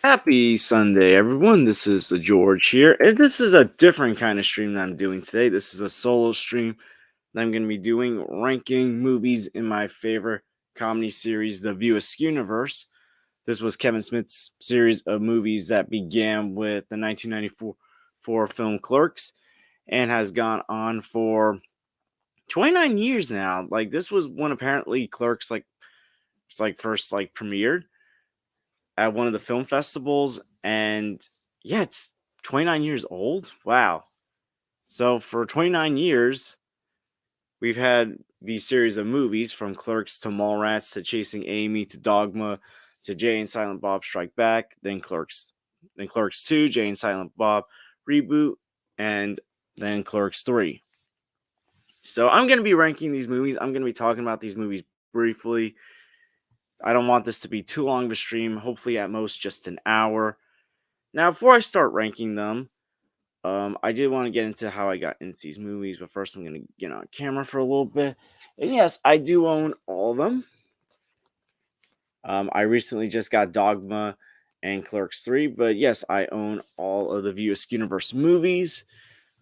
Happy Sunday, everyone. This is the George here, and this is a different kind of stream that I'm doing today. This is a solo stream that I'm going to be doing ranking movies in my favorite comedy series, the Askewniverse. This was Kevin Smith's series of movies that began with the 1994 film Clerks and has gone on for 29 years now. Like this was when apparently Clerks first premiered at one of the film festivals, and yeah, it's 29 years old. Wow. So for 29 years, we've had these series of movies from Clerks to Mallrats to Chasing Amy to Dogma to Jay and Silent Bob Strike Back, then Clerks 2, Jay and Silent Bob reboot, and then Clerks 3. So I'm going to be ranking these movies. I'm going to be talking about these movies briefly. I don't want this to be too long of a stream, hopefully at most just an hour. Now, before I start ranking them, I did want to get into how I got into these movies, but first I'm going to get on camera for a little bit. And yes, I do own all of them. I recently just got Dogma and Clerks 3, but yes, I own all of the View Askewniverse movies.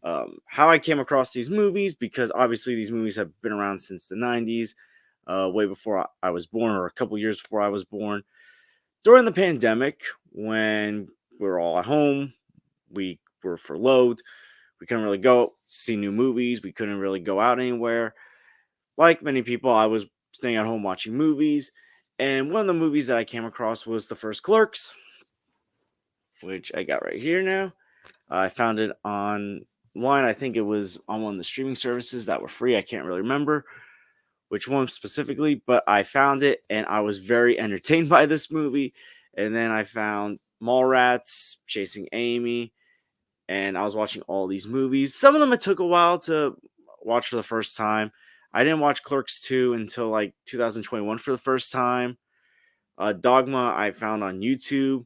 How I came across these movies, because obviously these movies have been around since the 90s, way before I was born, or a couple years before I was born. During the pandemic, when we were all at home, we were furloughed. We couldn't really go see new movies. We couldn't really go out anywhere. Like many people, I was staying at home watching movies. And one of the movies that I came across was the first Clerks, which I got right here now. I found it online. I think it was on one of the streaming services that were free. I can't really remember which one specifically, but I found it and I was very entertained by this movie. And then I found Mallrats, Chasing Amy, and I was watching all these movies. Some of them it took a while to watch for the first time. I didn't watch Clerks 2 until like 2021 for the first time. Dogma I found on YouTube,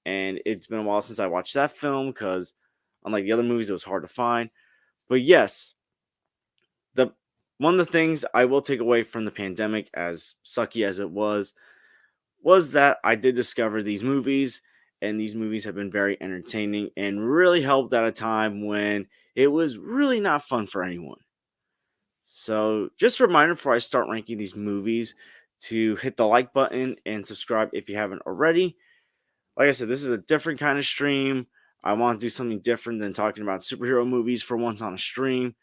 and it's been a while since I watched that film because, unlike the other movies, it was hard to find. But yes, the one of the things I will take away from the pandemic, as sucky as it was that I did discover these movies, and these movies have been very entertaining and really helped at a time when it was really not fun for anyone. So, just a reminder before I start ranking these movies to hit the like button and subscribe if you haven't already. Like I said, this is a different kind of stream. I want to do something different than talking about superhero movies for once on a stream.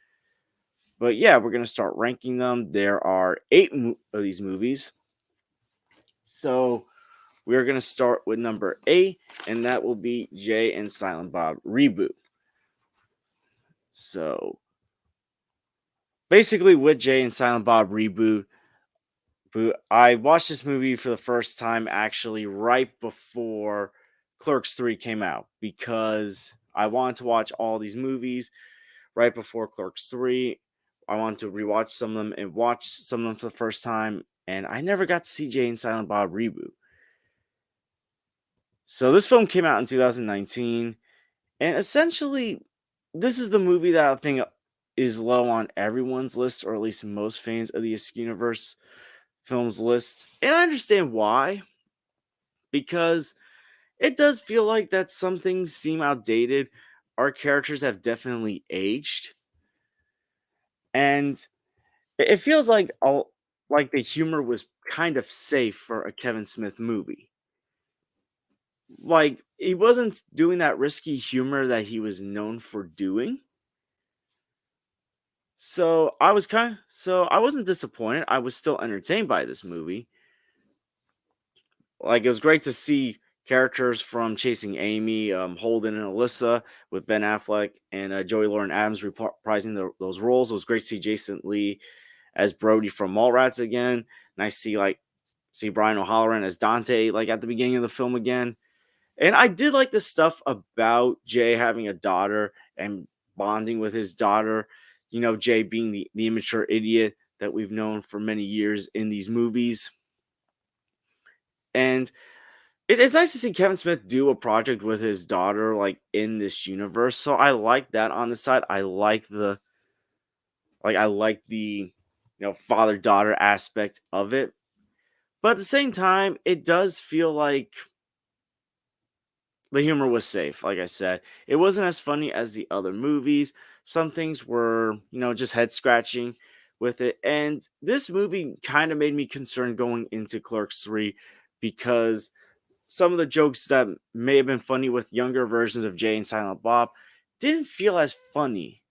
But yeah, we're going to start ranking them. There are of these movies. So, we're going to start with number 8, and that will be Jay and Silent Bob Reboot. So, basically, with Jay and Silent Bob Reboot, I watched this movie for the first time actually right before Clerks 3 came out, because I wanted to watch all these movies right before Clerks 3. I wanted to rewatch some of them and watch some of them for the first time, and I never got to see Jay and Silent Bob Reboot. So this film came out in 2019, and essentially, this is the movie that I think is low on everyone's list, or at least most fans of the Askewniverse films list. And I understand why, because it does feel like that some things seem outdated. Our characters have definitely aged, and it feels like the humor was kind of safe for a Kevin Smith movie. Like, he wasn't doing that risky humor that he was known for doing. So I wasn't disappointed. I was still entertained by this movie. Like, it was great to see characters from Chasing Amy, Holden and Alyssa, with Ben Affleck and Joey Lauren Adams reprising those roles. It was great to see Jason Lee as Brody from Mallrats again. Nice to see Brian O'Halloran as Dante at the beginning of the film again. And I did like the stuff about Jay having a daughter and bonding with his daughter. You know, Jay being the immature idiot that we've known for many years in these movies. And it's nice to see Kevin Smith do a project with his daughter, in this universe. So I like that on the side. I like the father daughter aspect of it. But at the same time, it does feel like the humor was safe. Like I said, it wasn't as funny as the other movies. Some things were, just head scratching with it. And this movie kind of made me concerned going into Clerks 3 because some of the jokes that may have been funny with younger versions of Jay and Silent Bob didn't feel as funny.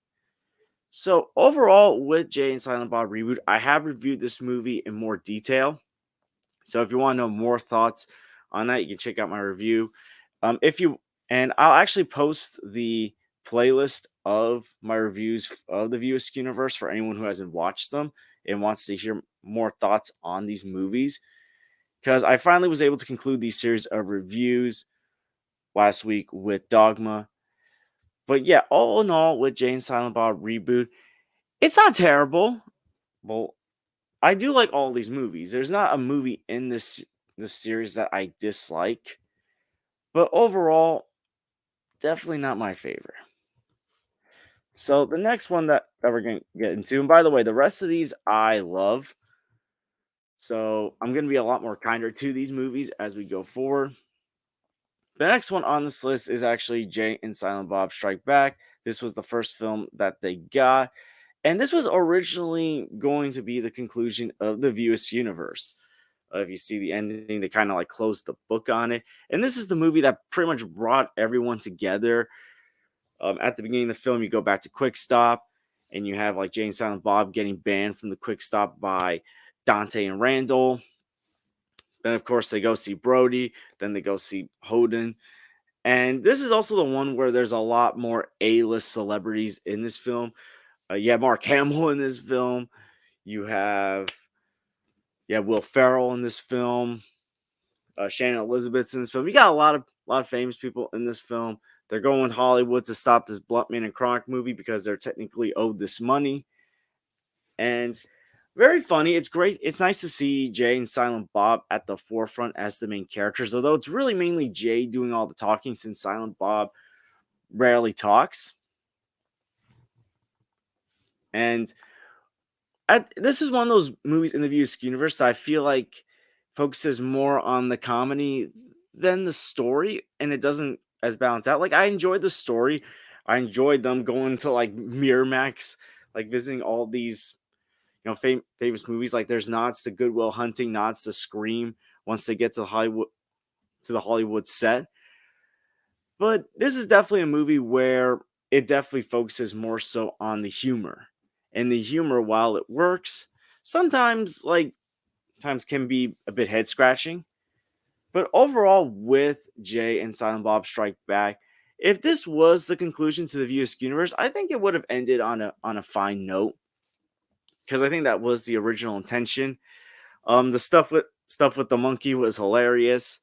So overall, with Jay and Silent Bob reboot, I have reviewed this movie in more detail. So if you want to know more thoughts on that, you can check out my review. If you and I'll actually post the playlist of my reviews of the View Askewniverse for anyone who hasn't watched them and wants to hear more thoughts on these movies. Because I finally was able to conclude these series of reviews last week with Dogma. But yeah, all in all, with Jay and Silent Bob reboot, it's not terrible. Well, I do like all these movies. There's not a movie in this series that I dislike, but overall, definitely not my favorite. So the next one that we're gonna get into, and by the way, the rest of these I love. So I'm gonna be a lot more kinder to these movies as we go forward. The next one on this list is actually Jay and Silent Bob Strike Back. This was the first film that they got, and this was originally going to be the conclusion of the View Universe. If you see the ending, they kind of like closed the book on it. And this is the movie that pretty much brought everyone together. At the beginning of the film, you go back to Quick Stop, and you have like Jay and Silent Bob getting banned from the Quick Stop by Dante and Randall. Then, of course, they go see Brody. Then they go see Holden. And this is also the one where there's a lot more A-list celebrities in this film. You have Mark Hamill in this film. You have Will Ferrell in this film. Shannon Elizabeth's in this film. You got a lot of famous people in this film. They're going with Hollywood to stop this Bluntman and Chronic movie because they're technically owed this money. And very funny. It's great. It's nice to see Jay and Silent Bob at the forefront as the main characters, although it's really mainly Jay doing all the talking since Silent Bob rarely talks. And this is one of those movies in the View Universe that I feel like focuses more on the comedy than the story, and it doesn't as balance out. Like I enjoyed the story. I enjoyed them going to like Miramax, like visiting all these famous movies. Like there's nods to Good Will Hunting, nods to Scream once they get to the Hollywood set. But this is definitely a movie where it definitely focuses more so on the humor. And the humor, while it works, sometimes times can be a bit head scratching. But overall, with Jay and Silent Bob Strike Back, if this was the conclusion to the View Universe, I think it would have ended on a fine note. Because I think that was the original intention. The stuff with the monkey was hilarious.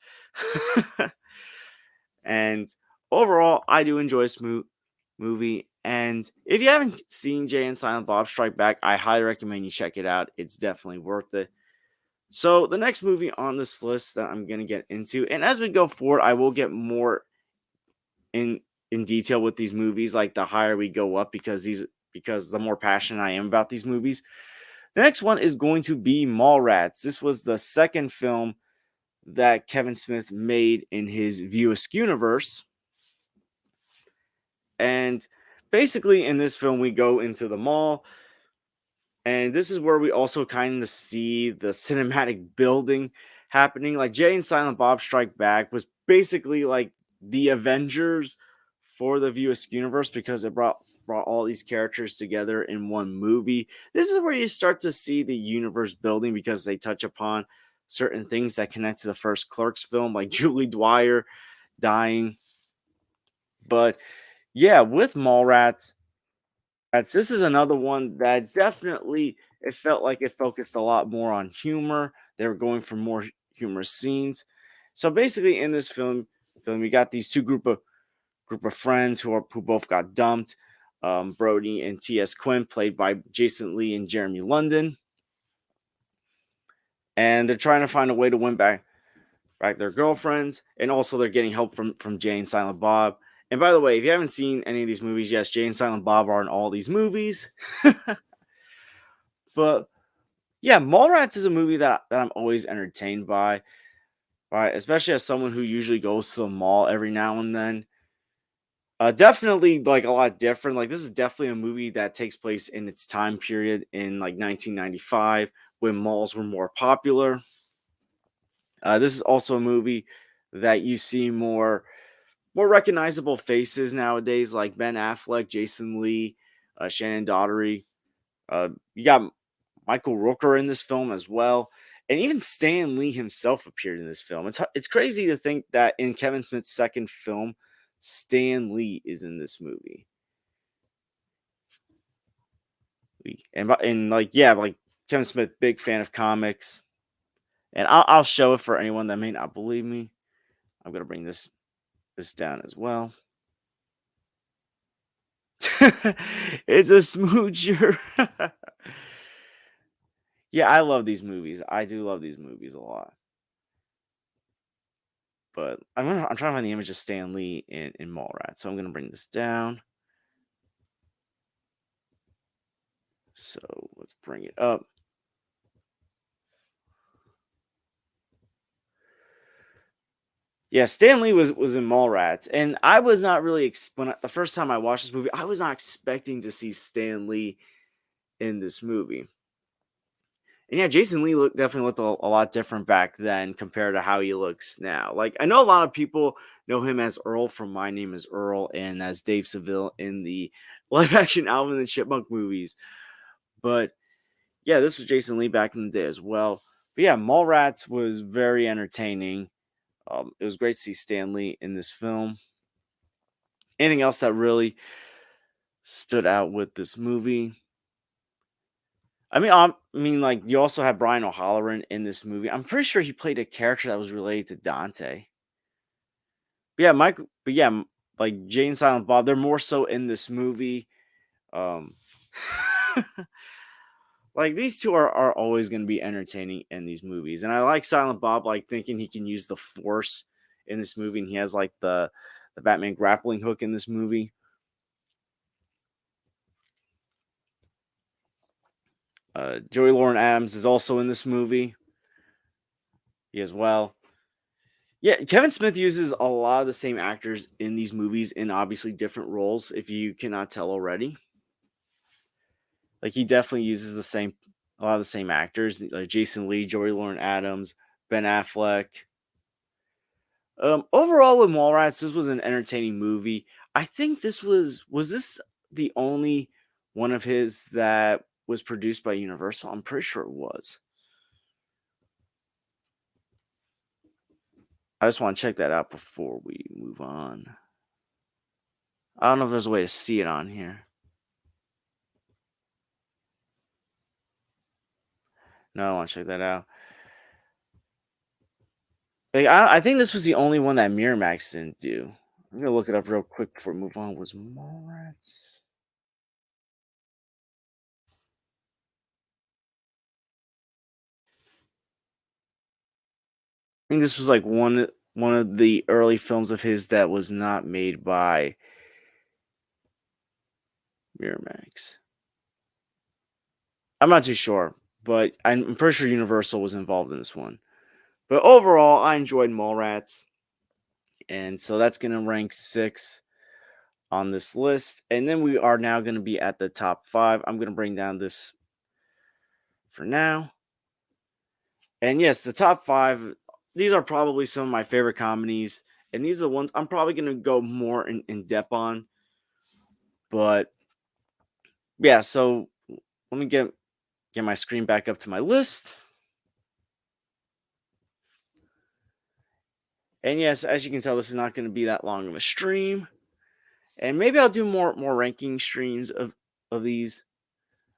And overall, I do enjoy this movie. And if you haven't seen Jay and Silent Bob Strike Back, I highly recommend you check it out. It's definitely worth it. So the next movie on this list that I'm going to get into, and as we go forward, I will get more in detail with these movies, like the higher we go up, because the more passionate I am about these movies. The next one is going to be Mallrats. This was the second film that Kevin Smith made in his View Askewniverse. And basically, in this film, we go into the mall. And this is where we also kind of see the cinematic building happening. Like Jay and Silent Bob Strike Back was basically like the Avengers for the View Askewniverse because it brought all these characters together in one movie. This is where you start to see the universe building because they touch upon certain things that connect to the first Clerks film, like Julie Dwyer dying. But yeah, with Mallrats, this is another one that definitely it felt like it focused a lot more on humor. They were going for more humorous scenes. So basically, in this film, you got these two group of friends who both got dumped. Brody and T.S. Quinn, played by Jason Lee and Jeremy London, and they're trying to find a way to win back their girlfriends, and also they're getting help from Jay and Silent Bob. And by the way, if you haven't seen any of these movies, yes, Jay and Silent Bob are in all these movies. But yeah, Mallrats is a movie that I'm always entertained by. Right, especially as someone who usually goes to the mall every now and then. Definitely like a lot different. Like this is definitely a movie that takes place in its time period in like 1995 when malls were more popular. This is also a movie that you see more recognizable faces nowadays, like Ben Affleck, Jason Lee, Shannon Daughtery. You got Michael Rooker in this film as well, and even Stan Lee himself appeared in this film. It's crazy to think that in Kevin Smith's second film, Stan Lee is in this movie. And like yeah, like Kevin Smith, big fan of comics, and I'll show it for anyone that may not believe me. I'm gonna bring this down as well. It's a smoocher. Yeah, I love these movies. I do love these movies a lot. But I'm trying to find the image of Stan Lee in Mallrats, so I'm gonna bring this down. So let's bring it up. Yeah, Stan Lee was in Mallrats, and I was not really the first time I watched this movie, I was not expecting to see Stan Lee in this movie. And yeah, Jason Lee definitely looked a lot different back then compared to how he looks now. Like I know a lot of people know him as Earl from My Name Is Earl and as Dave Seville in the live action Alvin and the Chipmunk movies. But yeah, this was Jason Lee back in the day as well. But yeah, Mallrats was very entertaining. It was great to see Stan Lee in this film. Anything else that really stood out with this movie? Like you also have Brian O'Halloran in this movie. I'm pretty sure he played a character that was related to Dante. But yeah, Mike. But yeah, like Jane Silent Bob, they're more so in this movie. Um, like these two are always going to be entertaining in these movies, and I like Silent Bob. Like thinking he can use the Force in this movie, and he has like the Batman grappling hook in this movie. Joey Lauren Adams is also in this movie. He as well. Yeah, Kevin Smith uses a lot of the same actors in these movies in obviously different roles, if you cannot tell already. Like he definitely uses a lot of the same actors, like Jason Lee, Joey Lauren Adams, Ben Affleck. Overall with Mallrats, this was an entertaining movie. I think was this the only one of his that was produced by Universal? I'm pretty sure it was. I just want to check that out before we move on. I don't know if there's a way to see it on here. No, I want to check that out. Like, I think this was the only one that Miramax didn't do. I'm gonna look it up real quick before we move on. Was Mallrats? I think this was like one of the early films of his that was not made by Miramax. I'm not too sure, but I'm pretty sure Universal was involved in this one. But overall, I enjoyed Mallrats, and so that's gonna rank 6 on this list. And then we are now gonna be at the top 5. I'm gonna bring down this for now. And yes, the top 5, these are probably some of my favorite comedies, and these are the ones I'm probably gonna go more in depth on. But yeah, so let me get my screen back up to my list. And yes, as you can tell, this is not going to be that long of a stream. And maybe I'll do more ranking streams of these.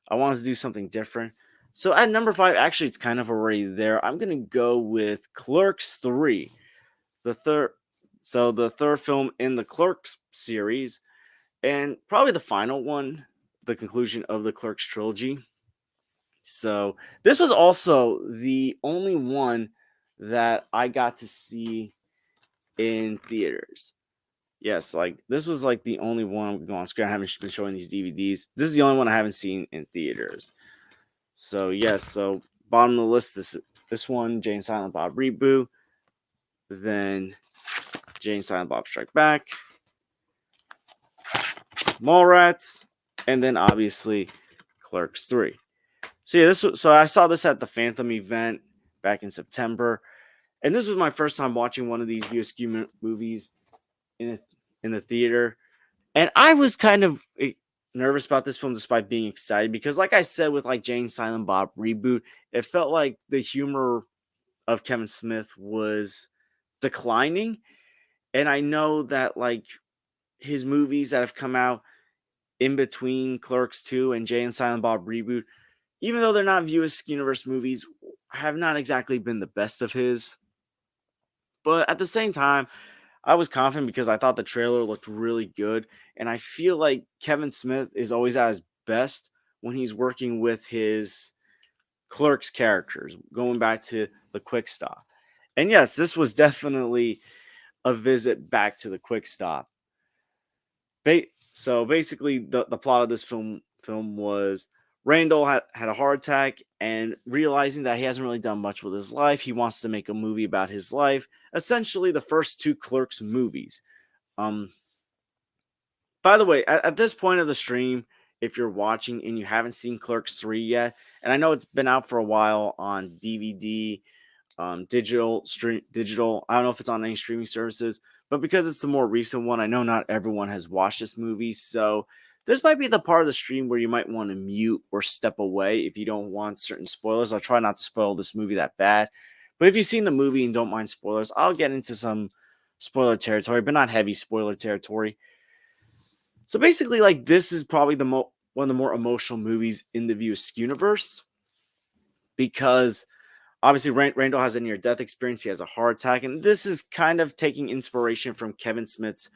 I wanted to do something different. So at number 5, actually, it's kind of already there. I'm gonna go with Clerks 3, the third. So the third film in the Clerks series, and probably the final one, the conclusion of the Clerks trilogy. So this was also the only one that I got to see in theaters. Yes, like this was like the only one I'm going on screen. I haven't been showing these DVDs. This is the only one I haven't seen in theaters. So yes, so bottom of the list, this one, Jane Silent Bob reboot. then Jay and Silent Bob Strike Back, Mallrats, and then obviously Clerks 3. So yeah, so I saw this at the Phantom event back in September, and this was my first time watching one of these VSQ movies in in the theater, and I was kind of nervous about this film despite being excited because, like I said, with like Jay and Silent Bob reboot, it felt like the humor of Kevin Smith was declining, and I know that like his movies that have come out in between Clerks 2 and Jay and Silent Bob reboot, even though they're not View Askewniverse movies, have not exactly been the best of his. But at the same time, I was confident because I thought the trailer looked really good. And I feel like Kevin Smith is always at his best when he's working with his Clerks characters, going back to the Quick Stop. And yes, this was definitely a visit back to the Quick Stop. So basically, the plot of this film was Randall had a heart attack, and realizing that he hasn't really done much with his life, he wants to make a movie about his life. Essentially, the first two Clerks movies. Um, by the way, at this point of the stream, if you're watching and you haven't seen Clerks 3 yet, and I know it's been out for a while on DVD, digital. I don't know if it's on any streaming services, but because it's the more recent one, I know not everyone has watched this movie. So this might be the part of the stream where you might want to mute or step away if you don't want certain spoilers. I'll try not to spoil this movie that bad. But if you've seen the movie and don't mind spoilers, I'll get into some spoiler territory, but not heavy spoiler territory. So basically, like, this is probably one of the more emotional movies in the View Askewniverse because obviously Randall has a near death experience. He has a heart attack, and this is kind of taking inspiration from Kevin Smith's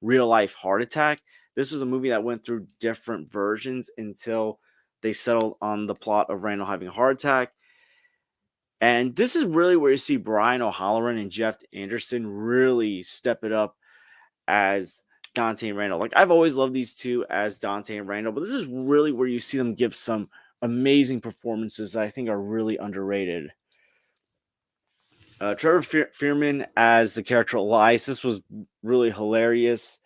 real life heart attack. This was a movie that went through different versions until they settled on the plot of Randall having a heart attack. And this is really where you see Brian O'Halloran and Jeff Anderson really step it up as Dante and Randall. Like, I've always loved these two as Dante and Randall, but this is really where you see them give some amazing performances that I think are really underrated. Trevor Fearman as the character Elias. This was really hilarious.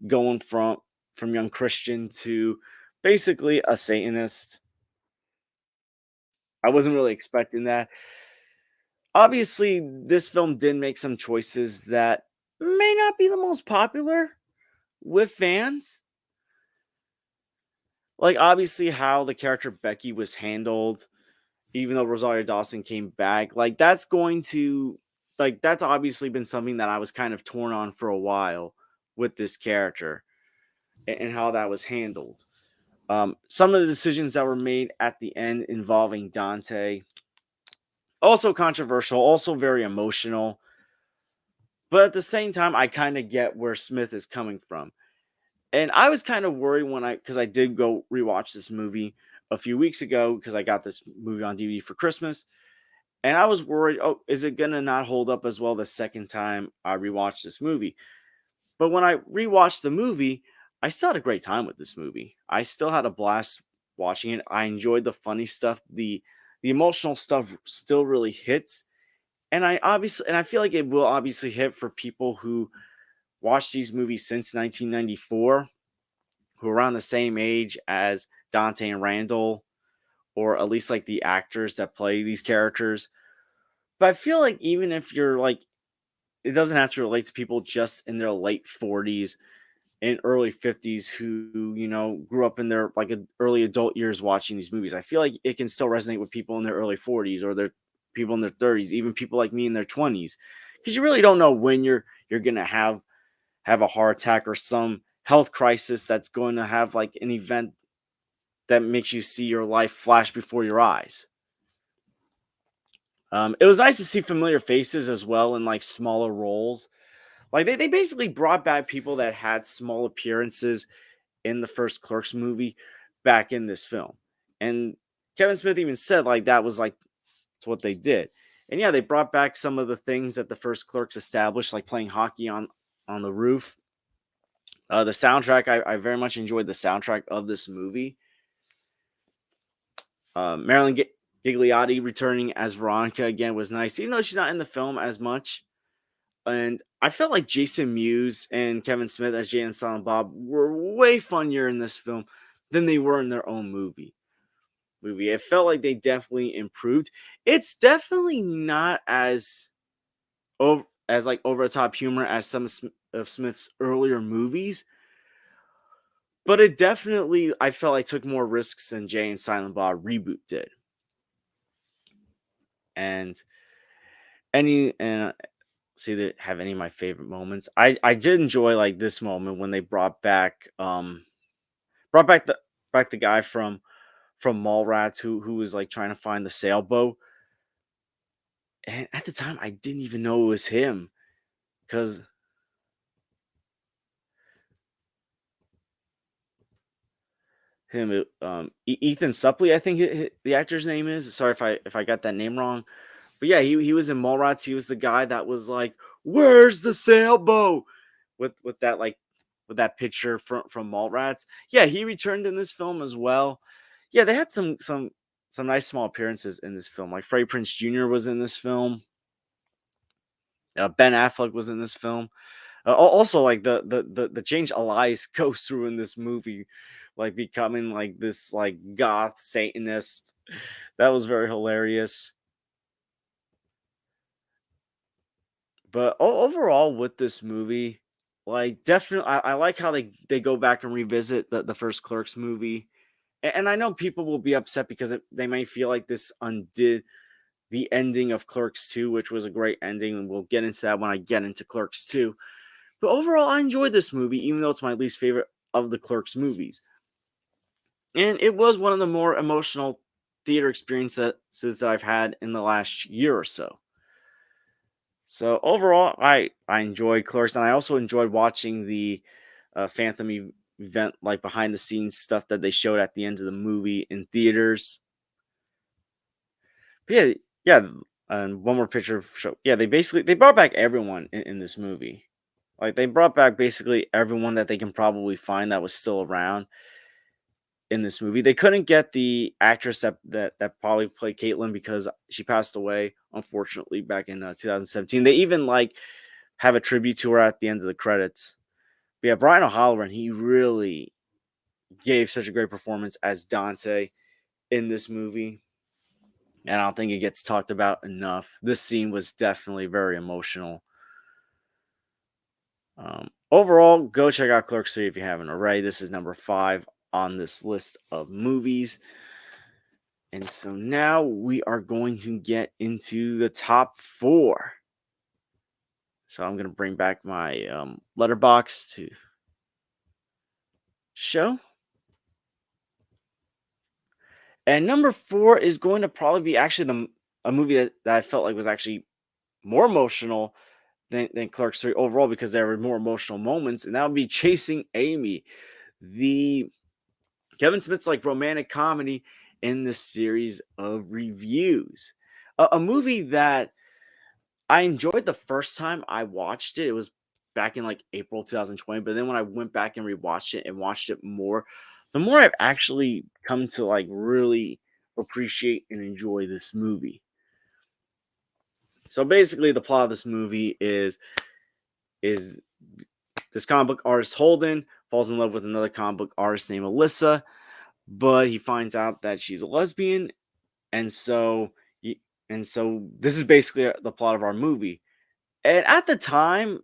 Going from young Christian to basically a Satanist. I wasn't really expecting that. Obviously, this film did make some choices that may not be the most popular with fans. Like, obviously, how the character Becky was handled, even though Rosario Dawson came back, like, that's obviously been something that I was kind of torn on for a while with this character and how that was handled. Some of the decisions that were made at the end involving Dante, also controversial, also very emotional. But at the same time, I kind of get where Smith is coming from. And I was kind of worried because I did go rewatch this movie a few weeks ago because I got this movie on DVD for Christmas. And I was worried, oh, is it going to not hold up as well the second time I rewatched this movie? But when I rewatched the movie, I still had a great time with this movie. I still had a blast watching it. I enjoyed the funny stuff. The emotional stuff still really hits. And I feel like it will obviously hit for people who watched these movies since 1994, who are around the same age as Dante and Randall, or at least like the actors that play these characters. But I feel like even if you're like, it doesn't have to relate to people just in their late 40s and early 50s who, grew up in their like early adult years watching these movies. I feel like it can still resonate with people in their early 40s or their people in their 30s, even people like me in their 20s. Because you really don't know when you're gonna have a heart attack or some health crisis that's going to have like an event that makes you see your life flash before your eyes. It was nice to see familiar faces as well in like smaller roles. Like they basically brought back people that had small appearances in the first Clerks movie back in this film. And Kevin Smith even said like that was like what they did. And yeah, they brought back some of the things that the first Clerks established, like playing hockey on the roof. The soundtrack, I very much enjoyed the soundtrack of this movie. Marilyn Gigliotti returning as Veronica again was nice, even though she's not in the film as much. And I felt like Jason Mewes and Kevin Smith as Jay and Silent Bob were way funnier in this film than they were in their own movie. It felt like they definitely improved. It's definitely not as like over the top humor as some of Smith's earlier movies, but it definitely I felt like took more risks than Jay and Silent Bob reboot did. And see that have any of my favorite moments. I did enjoy like this moment when they brought back the guy from Mallrats who was like trying to find the sailboat. And at the time I didn't even know it was him because Ethan Suplee, I think the actor's name is. Sorry if I got that name wrong. But yeah, he was in Mallrats. He was the guy that was like, "Where's the sailboat?" with that like with that picture from Mallrats. Yeah, he returned in this film as well. Yeah, they had some nice small appearances in this film. Like Freddie Prinze Jr. was in this film. Ben Affleck was in this film. Also, like the change Elias goes through in this movie, like becoming like this like goth Satanist. That was very hilarious. But overall, with this movie, like definitely, I like how they go back and revisit the first Clerks movie. And I know people will be upset because they might feel like this undid the ending of Clerks 2, which was a great ending, and we'll get into that when I get into Clerks 2. But overall, I enjoyed this movie, even though it's my least favorite of the Clerks movies. And it was one of the more emotional theater experiences that I've had in the last year or so. So overall, I enjoyed Clerks, and I also enjoyed watching the Phantom event, like behind the scenes stuff that they showed at the end of the movie in theaters. But yeah. And one more picture of show. Yeah, they brought back everyone in this movie. Like they brought back basically everyone that they can probably find that was still around in this movie. They couldn't get the actress that probably played Caitlin because she passed away unfortunately back in 2017. They even like have a tribute to her at the end of the credits. But yeah, Brian O'Halloran, he really gave such a great performance as Dante in this movie. And I don't think it gets talked about enough. This scene was definitely very emotional. Overall, go check out Clerks 3 if you haven't already. This is number 5 on this list of movies. And so now we are going to get into the top 4. So I'm going to bring back my letterbox to show. And number 4 is going to probably be actually a movie that I felt like was actually more emotional than Clerks 3 overall because there were more emotional moments, and that would be Chasing Amy, the Kevin Smith's like romantic comedy in this series of reviews. A movie that I enjoyed the first time I watched it. It was back in like April 2020, but then when I went back and rewatched it and watched it more, the more I've actually come to like really appreciate and enjoy this movie. So basically the plot of this movie is this comic book artist Holden falls in love with another comic book artist named Alyssa, but he finds out that she's a lesbian, and so this is basically the plot of our movie. And at the time,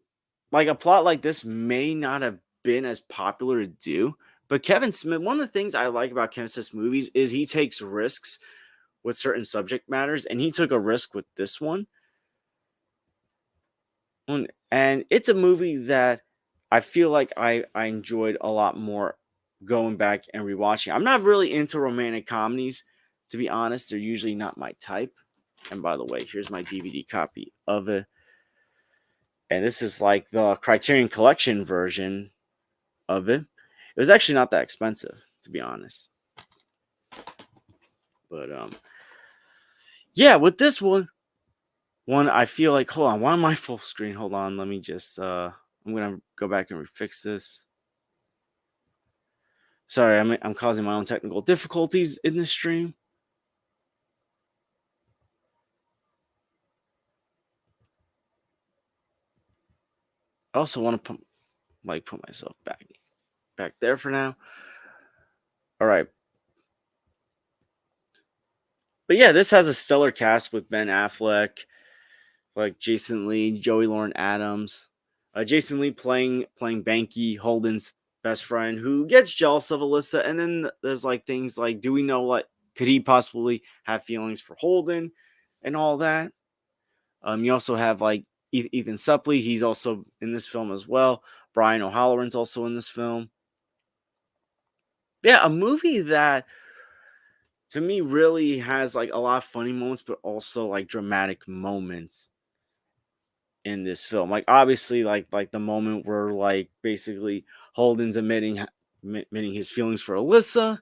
like a plot like this may not have been as popular to do, but Kevin Smith, one of the things I like about Kevin Smith's movies is he takes risks with certain subject matters, and he took a risk with this one. And it's a movie that I feel like I enjoyed a lot more going back and rewatching. I'm not really into romantic comedies, to be honest. They're usually not my type. And by the way, here's my DVD copy of it. And this is like the Criterion Collection version of it. It was actually not that expensive, to be honest. But yeah, with this one I feel like hold on, why am I full screen? Hold on, let me just I'm gonna go back and refix this. Sorry, I'm causing my own technical difficulties in this stream. I also want to put myself back there for now. All right. But yeah, this has a stellar cast with Ben Affleck, like Jason Lee, Joey Lauren Adams. Jason Lee playing Banky, Holden's best friend, who gets jealous of Alyssa. And then there's like things like, do we know what could he possibly have feelings for Holden and all that? You also have like Ethan Suplee. He's also in this film as well. Brian O'Halloran's also in this film. Yeah, a movie that to me really has like a lot of funny moments, but also like dramatic moments in this film. Like obviously, like the moment where like basically Holden's admitting his feelings for Alyssa.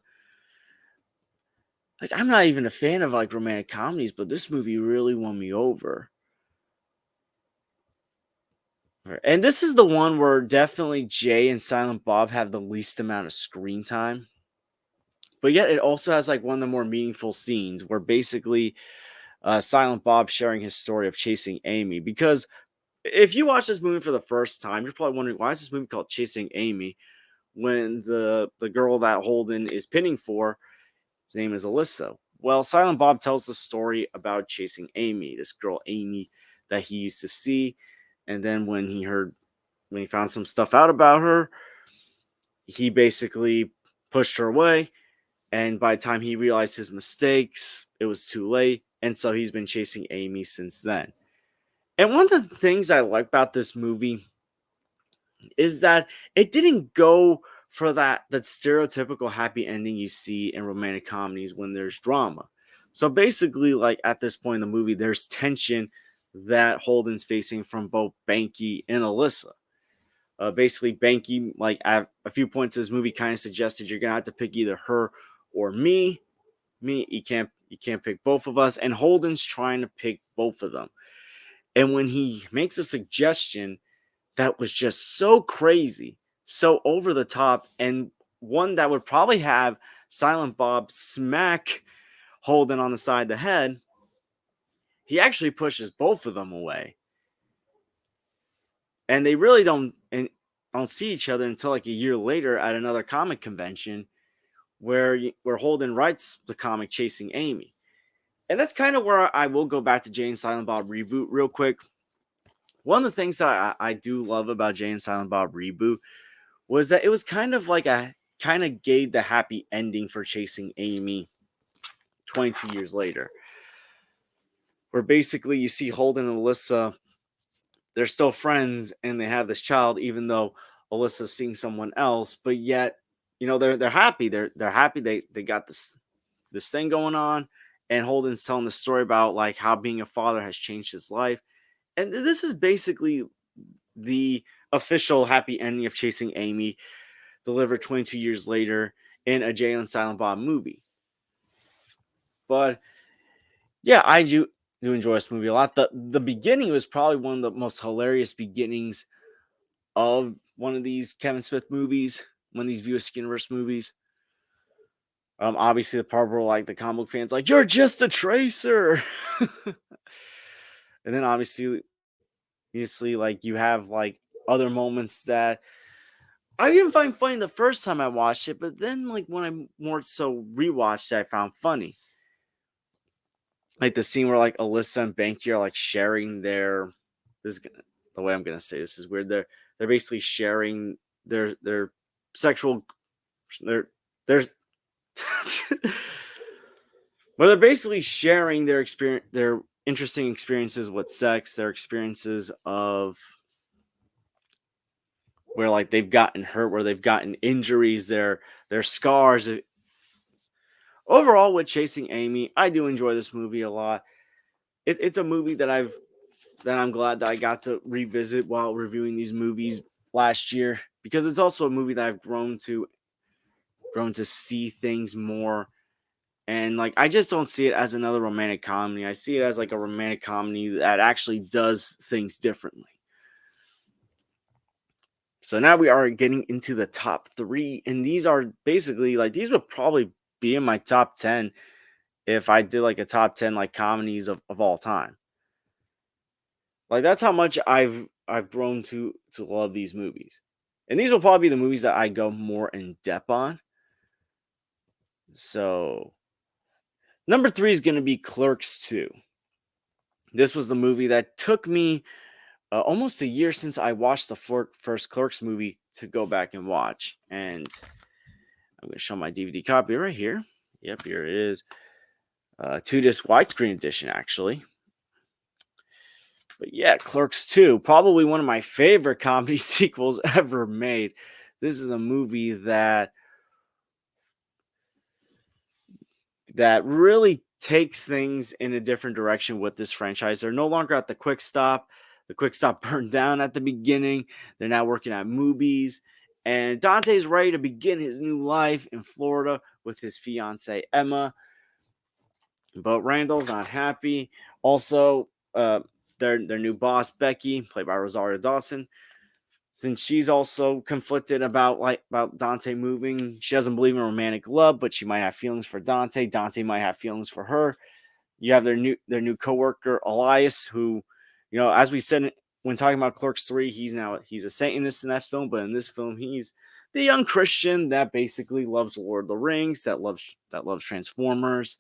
Like I'm not even a fan of like romantic comedies, but this movie really won me over. And this is the one where definitely Jay and Silent Bob have the least amount of screen time. But yet it also has like one of the more meaningful scenes where basically Silent Bob sharing his story of chasing Amy. Because if you watch this movie for the first time, you're probably wondering why is this movie called Chasing Amy when the girl that Holden is pinning for, his name is Alyssa. Well, Silent Bob tells the story about chasing Amy, this girl Amy that he used to see, and then when he found some stuff out about her, he basically pushed her away. And by the time he realized his mistakes, it was too late. And so he's been chasing Amy since then. And one of the things I like about this movie is that it didn't go for that stereotypical happy ending you see in romantic comedies when there's drama. So basically, like at this point in the movie, there's tension that Holden's facing from both Banky and Alyssa. Basically, Banky, like at a few points in this movie, kind of suggested you're gonna have to pick either her or me. You can't pick both of us. And Holden's trying to pick both of them. And when he makes a suggestion that was just so crazy, so over the top, and one that would probably have Silent Bob smack Holden on the side of the head, he actually pushes both of them away. And they really don't see each other until like a year later at another comic convention where Holden writes the comic Chasing Amy. And that's kind of where I will go back to Jay and Silent Bob Reboot real quick. One of the things that I do love about Jay and Silent Bob Reboot was that it was kind of like a kind of gave the happy ending for Chasing Amy 22 years later. Where basically you see Holden and Alyssa, they're still friends and they have this child, even though Alyssa's seeing someone else, but yet, they're happy. They're happy they got this thing going on. And Holden's telling the story about like how being a father has changed his life. And this is basically the official happy ending of Chasing Amy, delivered 22 years later in a Jay and Silent Bob movie. But yeah, I do enjoy this movie a lot. The beginning was probably one of the most hilarious beginnings of one of these Kevin Smith movies, one of these View Askewniverse movies. Obviously the part where like the comic book fans like, you're just a tracer. And then obviously like you have like other moments that I didn't find funny the first time I watched it, but then like when I more so rewatched it, I found funny. Like the scene where like Alyssa and Banky are like sharing the way I'm gonna say this is weird. They're basically sharing their sexual their well, they're basically sharing their interesting experiences with sex, their experiences of where like they've gotten hurt, where they've gotten injuries, their scars. Overall, with Chasing Amy, I do enjoy this movie a lot. It's a movie that I'm glad that I got to revisit while reviewing these movies last year, because it's also a movie that I've grown to see things more. And like I just don't see it as another romantic comedy. I see it as like a romantic comedy that actually does things differently. So now we are getting into the top 3, and these are basically like these would probably be in my top 10 if I did like a top 10 like comedies of all time. Like that's how much I've I've grown to love these movies. And these will probably be the movies that I go more in depth on. So number 3 is going to be Clerks 2. This was the movie that took me almost a year since I watched the first Clerks movie to go back and watch. And I'm going to show my DVD copy right here. Yep, here it is. 2-disc widescreen edition, actually. But yeah, Clerks 2, probably one of my favorite comedy sequels ever made. This is a movie that really takes things in a different direction with this franchise. They're no longer at the Quick Stop. The Quick Stop burned down at the beginning. They're now working at movies. And Dante's ready to begin his new life in Florida with his fiancee Emma. But Randall's not happy. Also, their new boss, Becky, played by Rosario Dawson, since she's also conflicted about Dante moving. She doesn't believe in romantic love, but she might have feelings for Dante. Dante might have feelings for her. You have their new coworker Elias, who, as we said when talking about Clerks 3, he's a Satanist in that film, but in this film he's the young Christian that basically loves Lord of the Rings, that loves Transformers,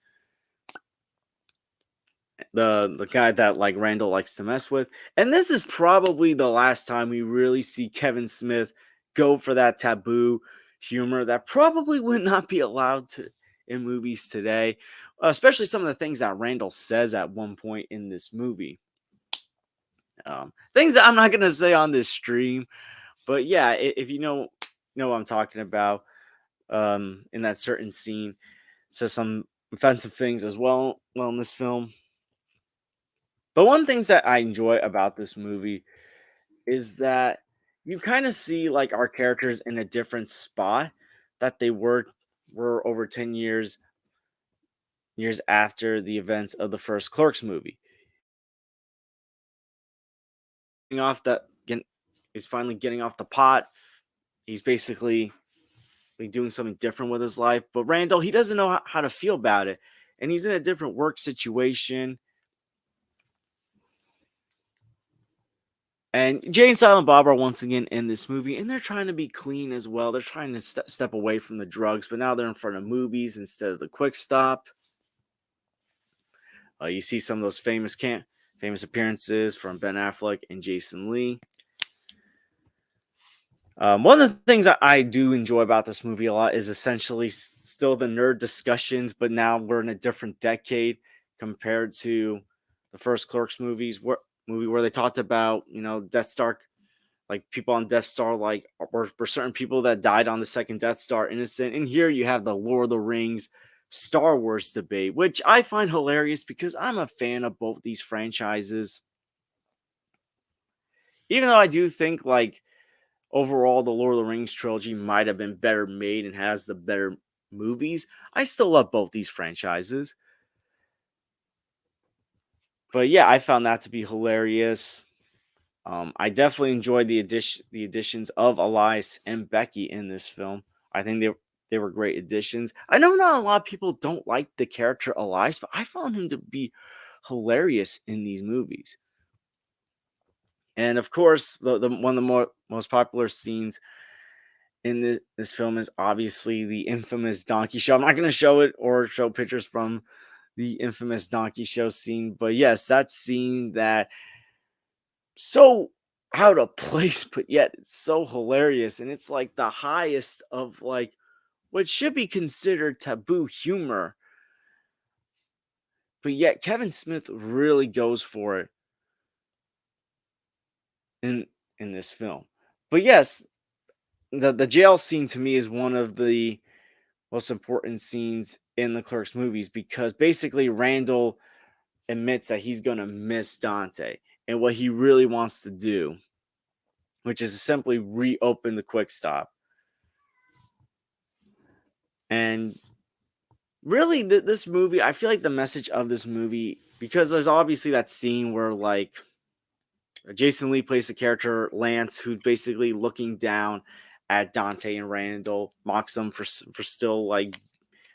the guy that like Randall likes to mess with. And this is probably the last time we really see Kevin Smith go for that taboo humor that probably would not be allowed to in movies today, especially some of the things that Randall says at one point in this movie. Things that I'm not gonna say on this stream, but yeah, if you know what I'm talking about, in that certain scene, says some offensive things as well in this film. But one things that I enjoy about this movie is that you kind of see like our characters in a different spot that they were over 10 years after the events of the first Clerks movie. Getting off that getting, He's finally getting off the pot. He's basically like doing something different with his life. But Randall, he doesn't know how to feel about it. And he's in a different work situation. And Jay and Silent Bob are once again in this movie, and they're trying to be clean as well. They're trying to step away from the drugs, but now they're in front of movies instead of the Quick Stop. You see some of those famous appearances from Ben Affleck and Jason Lee. One of the things that I do enjoy about this movie a lot is essentially still the nerd discussions, but now we're in a different decade compared to the first Clerks where they talked about Death Star, like people on Death Star, like were certain people that died on the second Death Star innocent. And here you have the Lord of the Rings, Star Wars debate, which I find hilarious because I'm a fan of both these franchises. Even though I do think like overall the Lord of the Rings trilogy might have been better made and has the better movies, I still love both these franchises. But yeah, I found that to be hilarious. I definitely enjoyed the additions of Elias and Becky in this film. I think they were great additions. I know not a lot of people don't like the character Elias, but I found him to be hilarious in these movies. And of course, the one of the most popular scenes in this film is obviously the infamous donkey show. I'm not going to show it or show pictures from the infamous donkey show scene, but yes, that scene that so out of place, but yet it's so hilarious. And it's like the highest of like what should be considered taboo humor. But yet Kevin Smith really goes for it in this film. But yes, the jail scene to me is one of the most important scenes in the Clerks movies because basically Randall admits that he's going to miss Dante and what he really wants to do, which is to simply reopen the Quick Stop. And really, this movie, I feel like the message of this movie, because there's obviously that scene where like Jason Lee plays the character Lance, who's basically looking down at Dante and Randall, mocks them for still like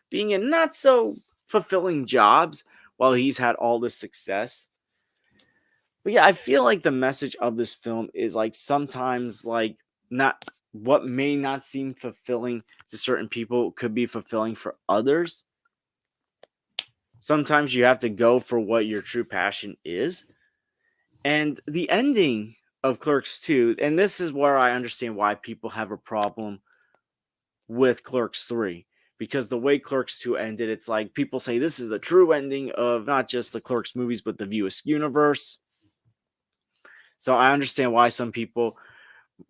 being in not so fulfilling jobs while he's had all this success. But yeah, I feel like the message of this film is like sometimes like not what may not seem fulfilling to certain people could be fulfilling for others. Sometimes you have to go for what your true passion is. And the ending of Clerks 2, and this is where I understand why people have a problem with Clerks 3. Because the way Clerks 2 ended, it's like people say this is the true ending of not just the Clerks movies, but the View universe. So I understand why some people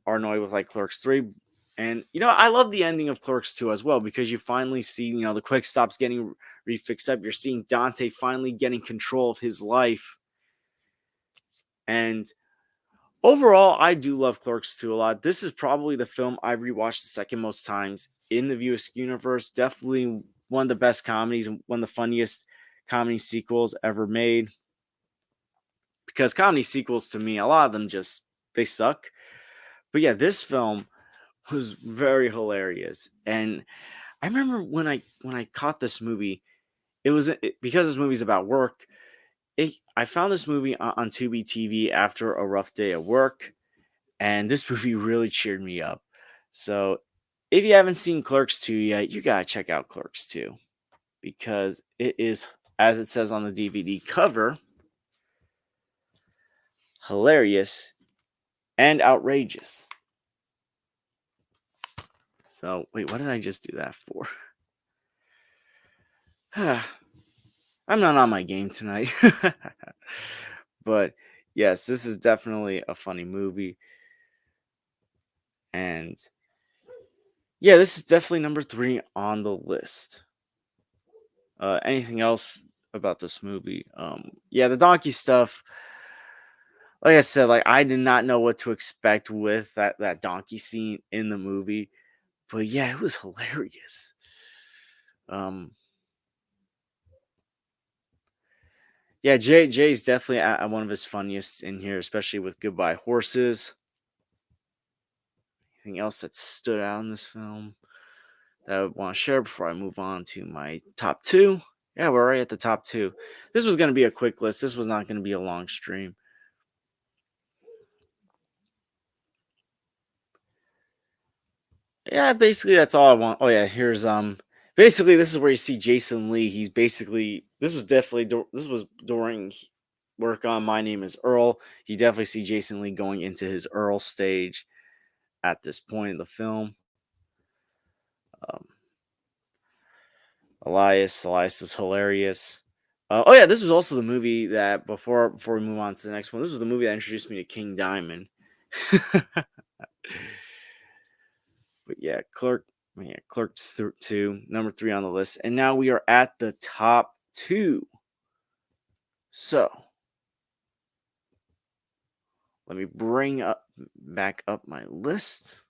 are annoyed with like Clerks 3. And I love the ending of Clerks 2 as well because you finally see, the quick stops getting refixed up. You're seeing Dante finally getting control of his life. And overall, I do love Clerks 2 a lot. This is probably the film I rewatched the second most times in the View universe. Definitely one of the best comedies and one of the funniest comedy sequels ever made. Because comedy sequels to me, a lot of them just they suck. But yeah, this film was very hilarious. And I remember when I caught this movie, because this movie's about work. I found this movie on Tubi TV after a rough day at work, and this movie really cheered me up. So, if you haven't seen Clerks 2 yet, you gotta check out Clerks 2 because it is, as it says on the DVD cover, hilarious and outrageous. So, wait, what did I just do that for? I'm not on my game tonight. But yes, this is definitely a funny movie. And yeah, this is definitely number 3 on the list. Anything else about this movie? Yeah, the donkey stuff. Like I said, like I did not know what to expect with that donkey scene in the movie, but yeah, it was hilarious. Um, yeah, Jay's definitely at one of his funniest in here, especially with Goodbye Horses. Anything else that stood out in this film that I would want to share before I move on to my top 2? Yeah, we're right at the top 2. This was going to be a quick list. This was not going to be a long stream. Yeah, basically that's all I want. Oh yeah, here's basically this is where you see Jason Lee. He's basically this was during work on My Name is Earl. You definitely see Jason Lee going into his Earl stage at this point in the film. Um, Elias was hilarious. Oh yeah, this was also the movie that before we move on to the next one. This was the movie that introduced me to King Diamond. But yeah, Clerks 2, number 3 on the list. And now we are at the top 2. So let me bring up back up my list.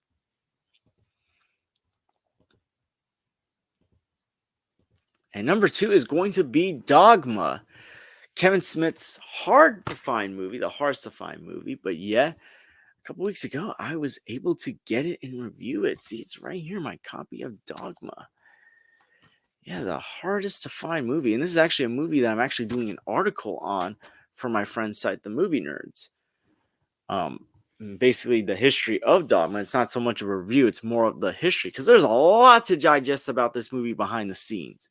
And number 2 is going to be Dogma. Kevin Smith's hard to find movie, the hardest to find movie. But yeah, a couple weeks ago, I was able to get it and review it. See, it's right here, my copy of Dogma. Yeah, the hardest to find movie. And this is actually a movie that I'm actually doing an article on for my friend's site, The Movie Nerds. Basically the history of Dogma. It's not so much a review, it's more of the history because there's a lot to digest about this movie behind the scenes.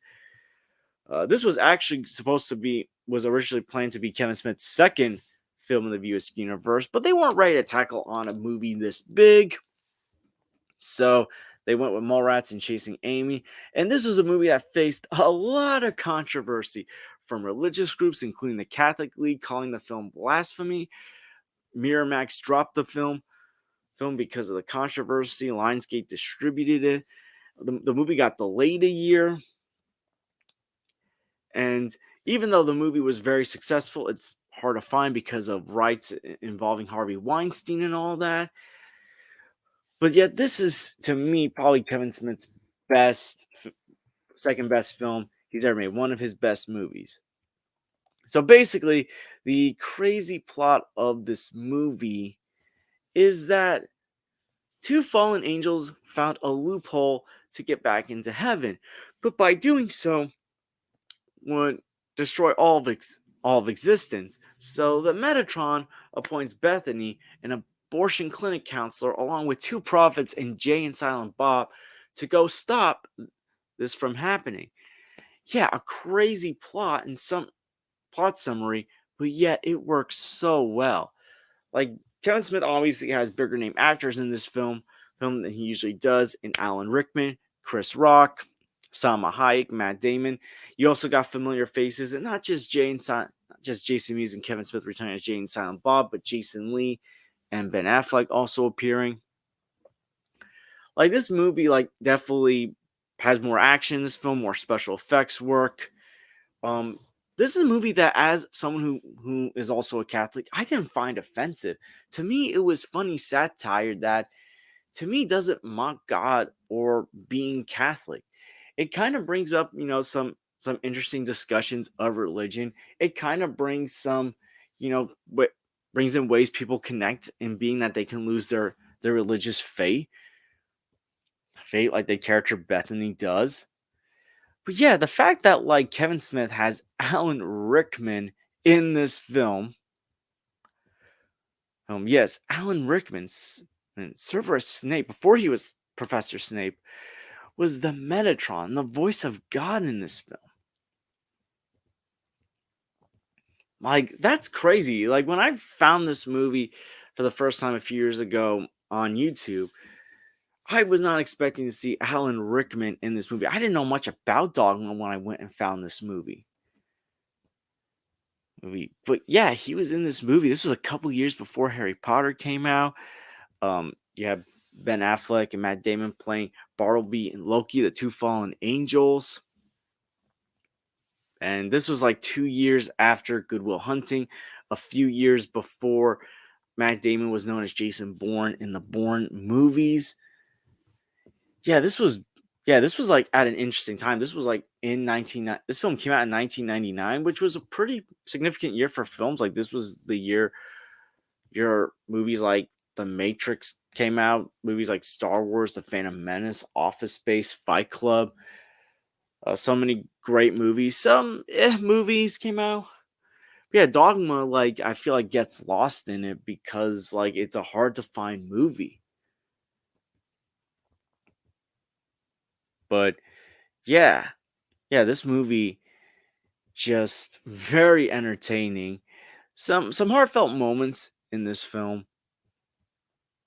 This was actually was originally planned to be Kevin Smith's second film in the View universe, but they weren't ready to tackle on a movie this big. So they went with Mallrats and Chasing Amy. And this was a movie that faced a lot of controversy from religious groups, including the Catholic League, calling the film blasphemy. Miramax dropped the film because of the controversy. Lionsgate distributed it. The movie got delayed a year. And even though the movie was very successful, it's hard to find because of rights involving Harvey Weinstein and all that. But yet, this is to me probably Kevin Smith's second best film he's ever made. One of his best movies. So basically, the crazy plot of this movie is that two fallen angels found a loophole to get back into heaven, but by doing so, would destroy all of existence. So the Metatron appoints Bethany, an abortion clinic counselor, along with two prophets and Jay and Silent Bob, to go stop this from happening. Yeah, a crazy plot and some plot summary, but yet it works so well. Like Kevin Smith obviously has bigger name actors in this film than he usually does in Alan Rickman, Chris Rock, Salma Hayek, Matt Damon. You also got familiar faces, and not just Jason Mewes and Kevin Smith returning as Jay and Silent Bob, but Jason Lee and Ben Affleck also appearing. Like this movie, like definitely has more action in this film, more special effects work. Um, this is a movie that, as someone who is also a Catholic, I didn't find offensive. To me, it was funny satire that, to me, doesn't mock God or being Catholic. It kind of brings up, some interesting discussions of religion. It kind of brings some, brings in ways people connect in being that they can lose their religious faith like the character Bethany does. But yeah, the fact that like Kevin Smith has Alan Rickman in this film, yes, Alan Rickman's Severus Snape before he was Professor Snape was the Metatron, the voice of God in this film. Like that's crazy. Like when I found this movie for the first time a few years ago on YouTube, I was not expecting to see Alan Rickman in this movie. I didn't know much about Dogma when I went and found this movie. But yeah, he was in this movie. This was a couple years before Harry Potter came out. You have Ben Affleck and Matt Damon playing Bartleby and Loki, the two fallen angels. And this was like 2 years after Good Will Hunting, a few years before Matt Damon was known as Jason Bourne in the Bourne movies. Yeah, this was like at an interesting time. This was like in 19 this film came out in 1999, which was a pretty significant year for films. Like this was the year your movies like The Matrix came out, movies like Star Wars, The Phantom Menace, Office Space, Fight Club. So many great movies. Some movies came out. But yeah, Dogma, like I feel like gets lost in it because like it's a hard to find movie. But yeah, this movie just very entertaining. Some heartfelt moments in this film.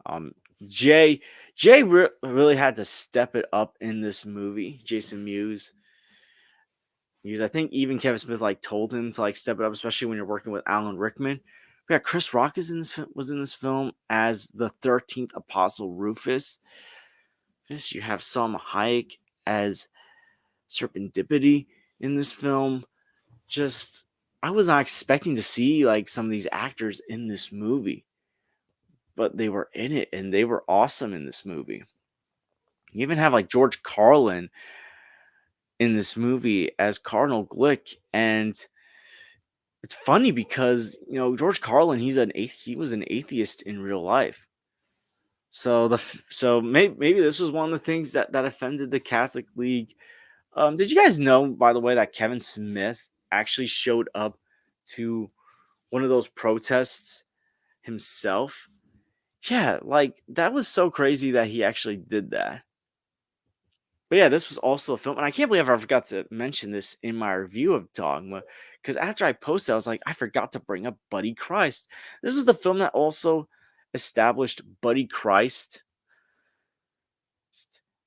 Um, Jay really had to step it up in this movie. Jason Mewes, because I think even Kevin Smith like told him to like step it up, especially when you're working with Alan Rickman. But yeah, Chris Rock was in this film as the 13th Apostle Rufus. This you have Salma Hayek as Serendipity in this film. Just I was not expecting to see like some of these actors in this movie, but they were in it and they were awesome in this movie. You even have like George Carlin in this movie as Cardinal Glick, and it's funny because George Carlin he was an atheist in real life. So maybe this was one of the things that offended the Catholic League. Did you guys know, by the way, that Kevin Smith actually showed up to one of those protests himself? Yeah, like that was so crazy that he actually did that. But yeah, this was also a film, and I can't believe I forgot to mention this in my review of Dogma. Because after I posted, I was like, I forgot to bring up Buddy Christ. This was the film that also established Buddy Christ,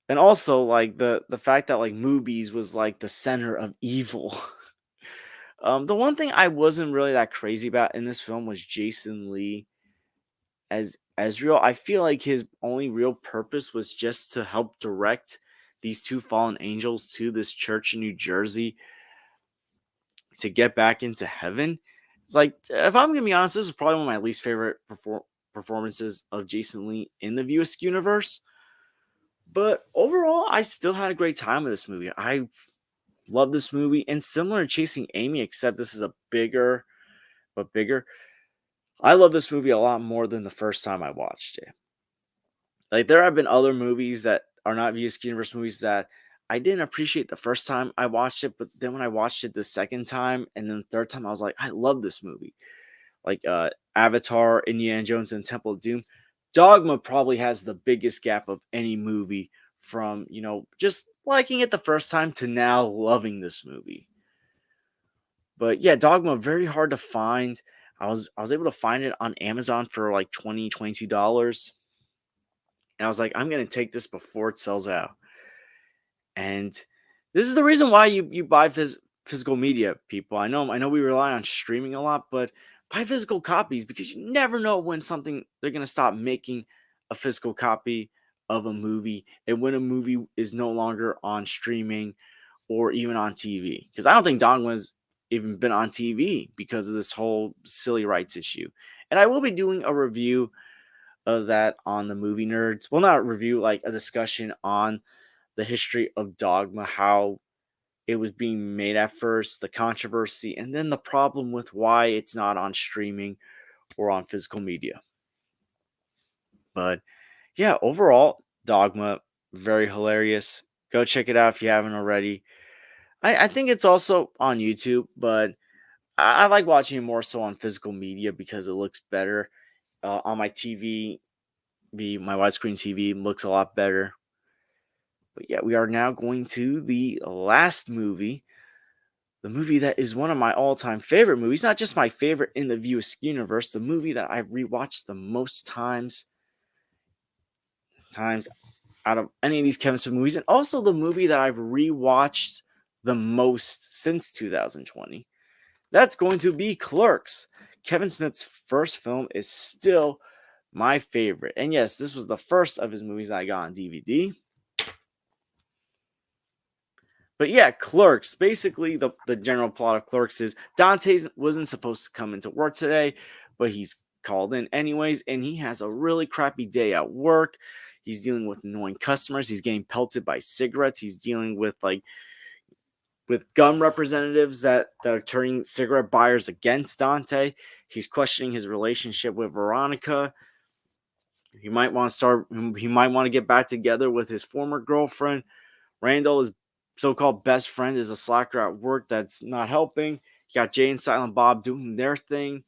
and also like the fact that like movies was like the center of evil. The one thing I wasn't really that crazy about in this film was Jason Lee as Ezreal. I feel like his only real purpose was just to help direct these two fallen angels to this church in New Jersey to get back into heaven. It's like, if I'm gonna be honest, this is probably one of my least favorite performances of Jason Lee in the Askewniverse. But overall, I still had a great time with this movie. I love this movie, and similar to Chasing Amy, except this is a bigger. I love this movie a lot more than the first time I watched it. Like there have been other movies that are not Askewniverse movies that I didn't appreciate the first time I watched it, but then when I watched it the second time and then the third time, I was like, I love this movie. Like Avatar, Indiana Jones, and Temple of Doom. Dogma probably has the biggest gap of any movie from, just liking it the first time to now loving this movie. But yeah, Dogma very hard to find. I was able to find it on Amazon for like $22. And I was like, I'm gonna take this before it sells out. And this is the reason why you buy physical media, people. I know we rely on streaming a lot, but buy physical copies because you never know when something they're gonna stop making a physical copy of a movie and when a movie is no longer on streaming or even on TV. Because I don't think Dogma's even been on TV because of this whole silly rights issue. And I will be doing a review of that on the Movie Nerds. Well, not a review, like a discussion on the history of Dogma, how it was being made at first, the controversy, and then the problem with why it's not on streaming or on physical media. But yeah, overall, Dogma, very hilarious. Go check it out if you haven't already. I think it's also on YouTube, but I like watching it more so on physical media because it looks better. On my TV, my widescreen TV looks a lot better. But yeah, we are now going to the last movie, the movie that is one of my all-time favorite movies, not just my favorite in the View Askew universe, the movie that I've rewatched the most times out of any of these Kevin Smith movies, and also the movie that I've rewatched the most since 2020. That's going to be Clerks. Kevin Smith's first film is still my favorite. And yes, this was the first of his movies that I got on DVD. But yeah, Clerks. Basically, the general plot of Clerks is Dante wasn't supposed to come into work today, but he's called in anyways, and he has a really crappy day at work. He's dealing with annoying customers. He's getting pelted by cigarettes. He's dealing with gun representatives that are turning cigarette buyers against Dante. He's questioning his relationship with Veronica. He might want to start. He might want to get back together with his former girlfriend. Randall, his so-called best friend, is a slacker at work that's not helping. You got Jay and Silent Bob doing their thing.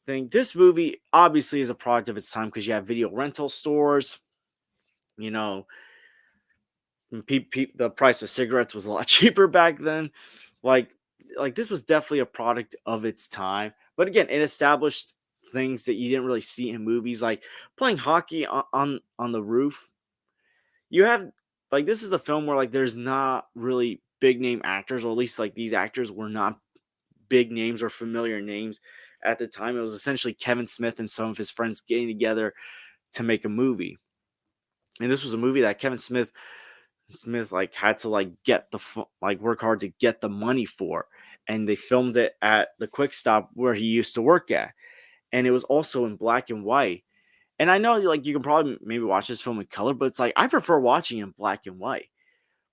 This movie obviously is a product of its time because you have video rental stores. You know, the price of cigarettes was a lot cheaper back then. Like, like this was definitely a product of its time. But again, it established things that you didn't really see in movies, like playing hockey on the roof. You have like this is the film where like there's not really big name actors, or at least like these actors were not big names or familiar names at the time. It was essentially Kevin Smith and some of his friends getting together to make a movie. And this was a movie that Kevin Smith like had to like like work hard to get the money for, and they filmed it at the Quick Stop where he used to work at, and it was also in black and white. And I know like you can probably maybe watch this film in color, but it's like I prefer watching in black and white.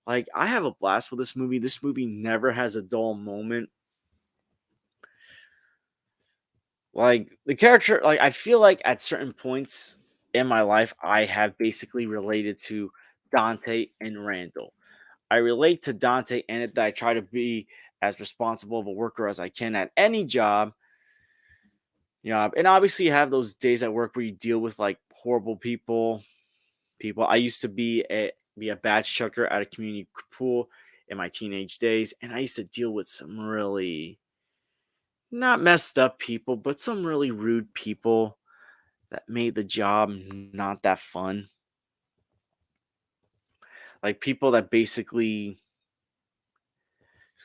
Like I have a blast with this movie. This movie never has a dull moment. Like the character, like I feel like at certain points in my life, I have basically related to Dante and Randall. I relate to Dante and it that I try to be as responsible of a worker as I can at any job. And obviously you have those days at work where you deal with like horrible people. I used to be a badge checker at a community pool in my teenage days, and I used to deal with some really not messed up people, but some really rude people that made the job not that fun. Like people that basically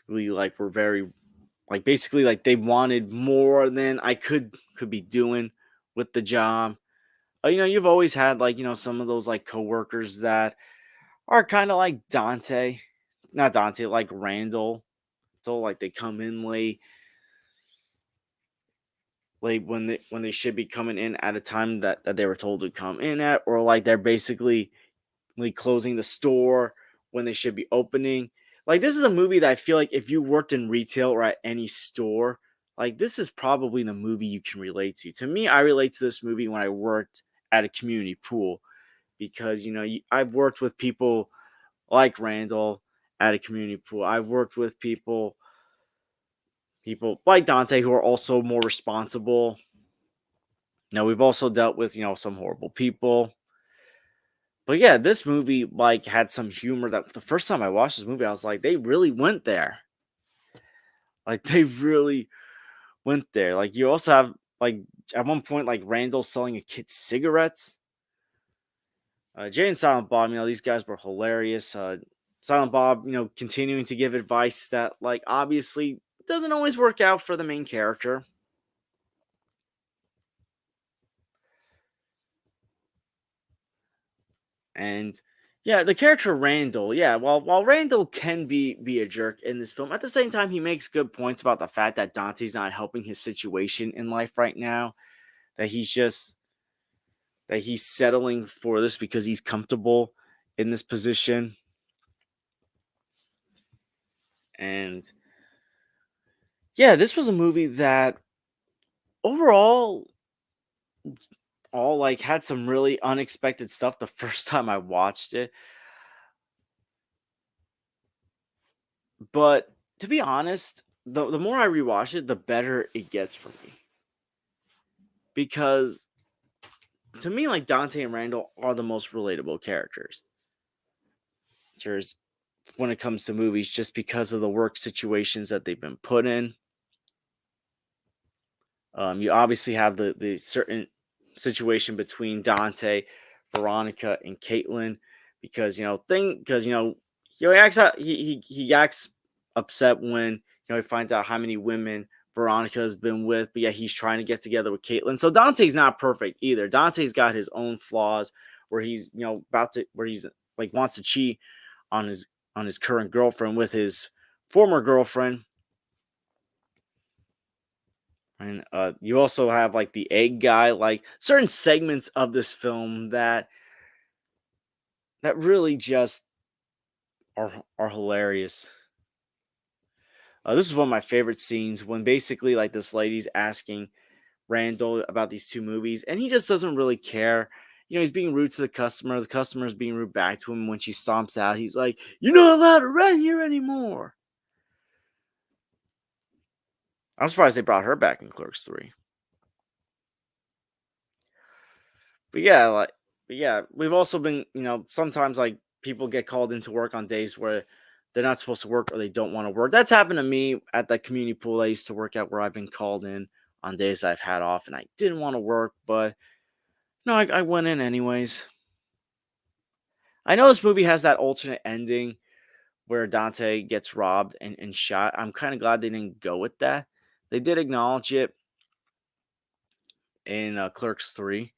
like were very like basically like they wanted more than I could be doing with the job. You've always had like, some of those like coworkers that are kind of like Dante, not Dante, like Randall. So like they come in late when they should be coming in at a time that they were told to come in at, or like they're basically like closing the store when they should be opening. Like this is a movie that I feel like if you worked in retail or at any store, like this is probably the movie you can relate to. To me, I relate to this movie when I worked at a community pool because I've worked with people like Randall at a community pool. I've worked with people like Dante who are also more responsible. Now we've also dealt with, some horrible people. But yeah, this movie like had some humor that the first time I watched this movie, I was like, they really went there. Like they really went there. Like you also have like at one point like Randall selling a kid cigarettes. Jay and Silent Bob, these guys were hilarious. Silent Bob, continuing to give advice that like obviously doesn't always work out for the main character. And yeah, the character Randall, yeah, while Randall can be a jerk in this film, at the same time he makes good points about the fact that Dante's not helping his situation in life right now. That he's settling for this because he's comfortable in this position. And yeah, this was a movie that overall all like had some really unexpected stuff the first time I watched it. But to be honest, the more I rewatch it, the better it gets for me. Because to me, like Dante and Randall are the most relatable characters when it comes to movies, just because of the work situations that they've been put in. You obviously have the certain situation between Dante, Veronica, and Caitlin, because he acts out, he acts upset when he finds out how many women Veronica has been with, but yeah, he's trying to get together with Caitlin. So Dante's not perfect either. Dante's got his own flaws where he's about to where he's like wants to cheat on his current girlfriend with his former girlfriend. And you also have like the egg guy, like certain segments of this film that really just are hilarious. This is one of my favorite scenes when basically like this lady's asking Randall about these two movies, and he just doesn't really care. He's being rude to the customer. The customer's being rude back to him when she stomps out. He's like, "You're not allowed to rent here anymore." I'm surprised they brought her back in Clerks 3. But yeah, we've also been, sometimes like people get called into work on days where they're not supposed to work or they don't want to work. That's happened to me at that community pool I used to work at, where I've been called in on days I've had off and I didn't want to work, but no, I went in anyways. I know this movie has that alternate ending where Dante gets robbed and shot. I'm kind of glad they didn't go with that. They did acknowledge it in Clerks 3.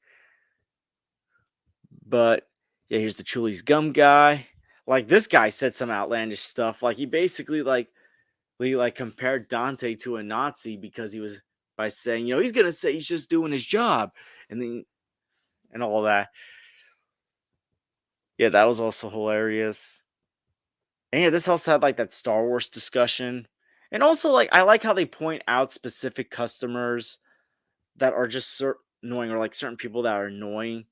But yeah, here's the Chuli's gum guy. Like this guy said some outlandish stuff. Like he basically like compared Dante to a Nazi because he was by saying, he's gonna say he's just doing his job and then and all that. Yeah, that was also hilarious. And yeah, this also had like that Star Wars discussion. And also like I like how they point out specific customers that are just annoying, or like certain people that are annoying.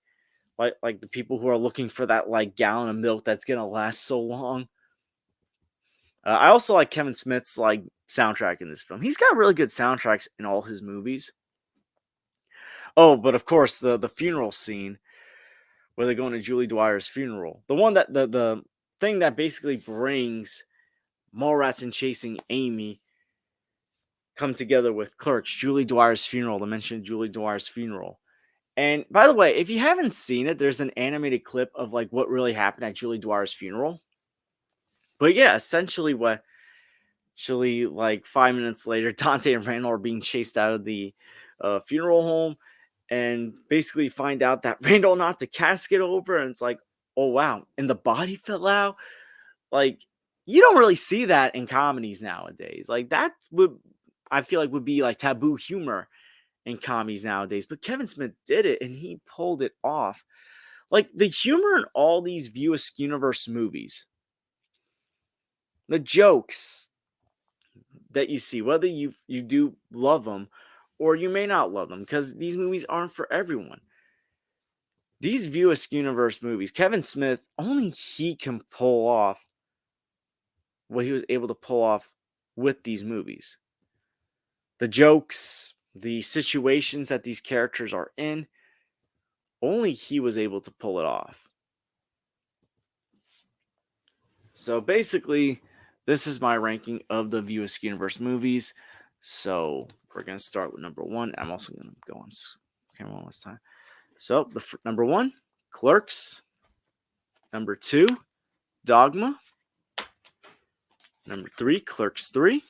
Like the people who are looking for that like gallon of milk that's gonna last so long. I also like Kevin Smith's like soundtrack in this film. He's got really good soundtracks in all his movies. Oh, but of course the funeral scene where they're going to Julie Dwyer's funeral. The one that the thing that basically brings Mallrats and Chasing Amy come together with Clerks, Julie Dwyer's funeral, to mention Julie Dwyer's funeral. And by the way, if you haven't seen it, there's an animated clip of like what really happened at Julie Dwyer's funeral. But yeah, essentially what actually like 5 minutes later, Dante and Randall are being chased out of the funeral home and basically find out that Randall knocked the casket over, and it's like, oh wow, and the body fell out. Like you don't really see that in comedies nowadays. Like that would I feel like would be like taboo humor in comedies nowadays. But Kevin Smith did it and he pulled it off. Like the humor in all these View Askewniverse movies, the jokes that you see, whether you do love them or you may not love them, because these movies aren't for everyone. these View Askewniverse movies, Kevin Smith, only he can pull off what he was able to pull off with these movies. The jokes, the situations that these characters are in, only he was able to pull it off. So basically, this is my ranking of the View Askewniverse movies. So we're going to start with number one. I'm also going to go on camera one last time. So number one, Clerks. Number two, Dogma. Number three, Clerks 3.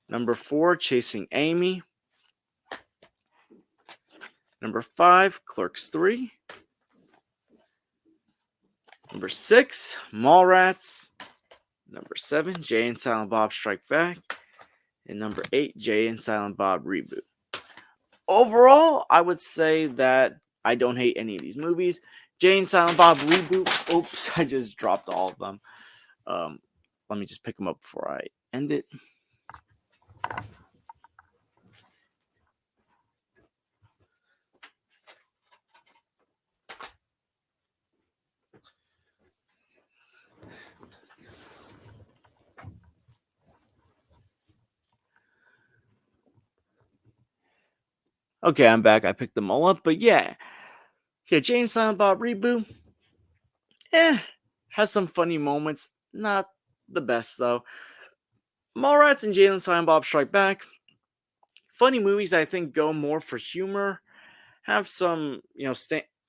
Number four, Chasing Amy. Number five, Clerks 3. Number six, Mallrats. Number seven, Jay and Silent Bob Strike Back. And number eight, Jay and Silent Bob Reboot. Overall, I would say that I don't hate any of these movies. Jay and Silent Bob Reboot. Oops, I just dropped all of them. Let me just pick them up before I end it. Okay, I'm back. I picked them all up. But yeah, Jay and Silent Bob Reboot. Has some funny moments. Not the best, though. Mallrats and Jay and Silent Bob Strike Back. Funny movies I think go more for humor. Have some,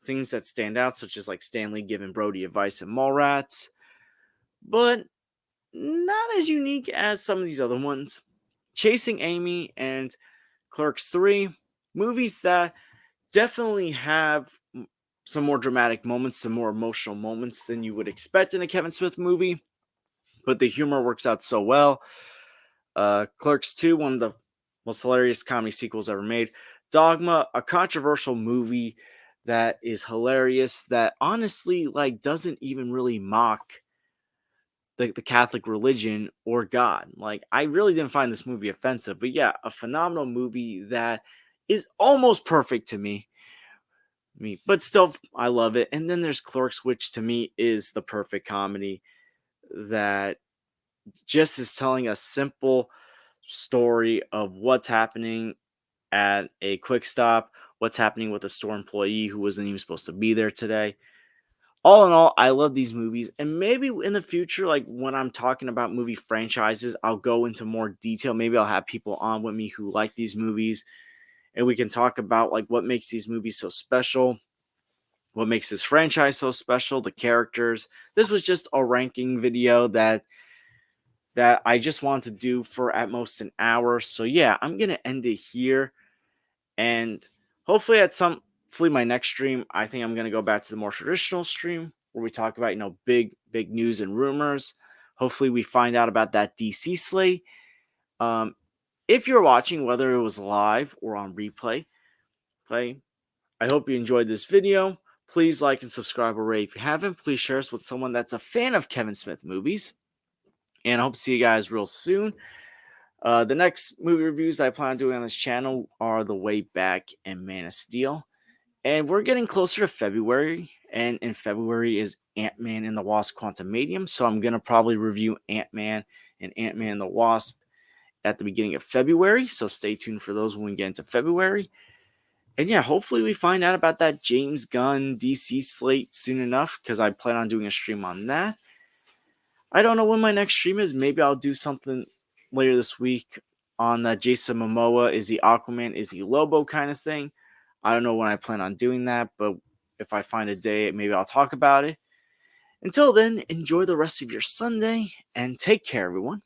things that stand out, such as like Stanley giving Brody advice in Mallrats. But not as unique as some of these other ones. Chasing Amy and Clerks 3. Movies that definitely have some more dramatic moments, some more emotional moments than you would expect in a Kevin Smith movie. But the humor works out so well. Clerks 2, one of the most hilarious comedy sequels ever made. Dogma, a controversial movie that is hilarious, that honestly doesn't even really mock the Catholic religion or God. I really didn't find this movie offensive, but yeah, a phenomenal movie that is almost perfect to me. But still, I love it. And then there's Clerks, which to me is the perfect comedy that just is telling a simple story of what's happening at a quick stop, what's happening with a store employee who wasn't even supposed to be there today. All in all, I love these movies, and maybe in the future, when I'm talking about movie franchises, I'll go into more detail. Maybe I'll have people on with me who like these movies, and we can talk about what makes these movies so special, what makes this franchise so special, the characters. This was just a ranking video that I just wanted to do for at most an hour. So yeah, I'm gonna end it here, and hopefully my next stream, I think I'm gonna go back to the more traditional stream where we talk about big news and rumors. Hopefully we find out about that DC slate. If you're watching, whether it was live or on replay, I hope you enjoyed this video. Please like and subscribe already if you haven't. Please share us with someone that's a fan of Kevin Smith movies. And I hope to see you guys real soon. The next movie reviews I plan on doing on this channel are The Way Back and Man of Steel. And we're getting closer to February. And in February is Ant-Man and the Wasp Quantumanium. So I'm going to probably review Ant-Man and Ant-Man and the Wasp at the beginning of February. So stay tuned for those when we get into February. And yeah, hopefully we find out about that James Gunn DC slate soon enough, because I plan on doing a stream on that. I don't know when my next stream is. Maybe I'll do something later this week on that Jason Momoa, is he Aquaman, is he Lobo kind of thing. I don't know when I plan on doing that, but if I find a day, maybe I'll talk about it. Until then, enjoy the rest of your Sunday, and take care, everyone.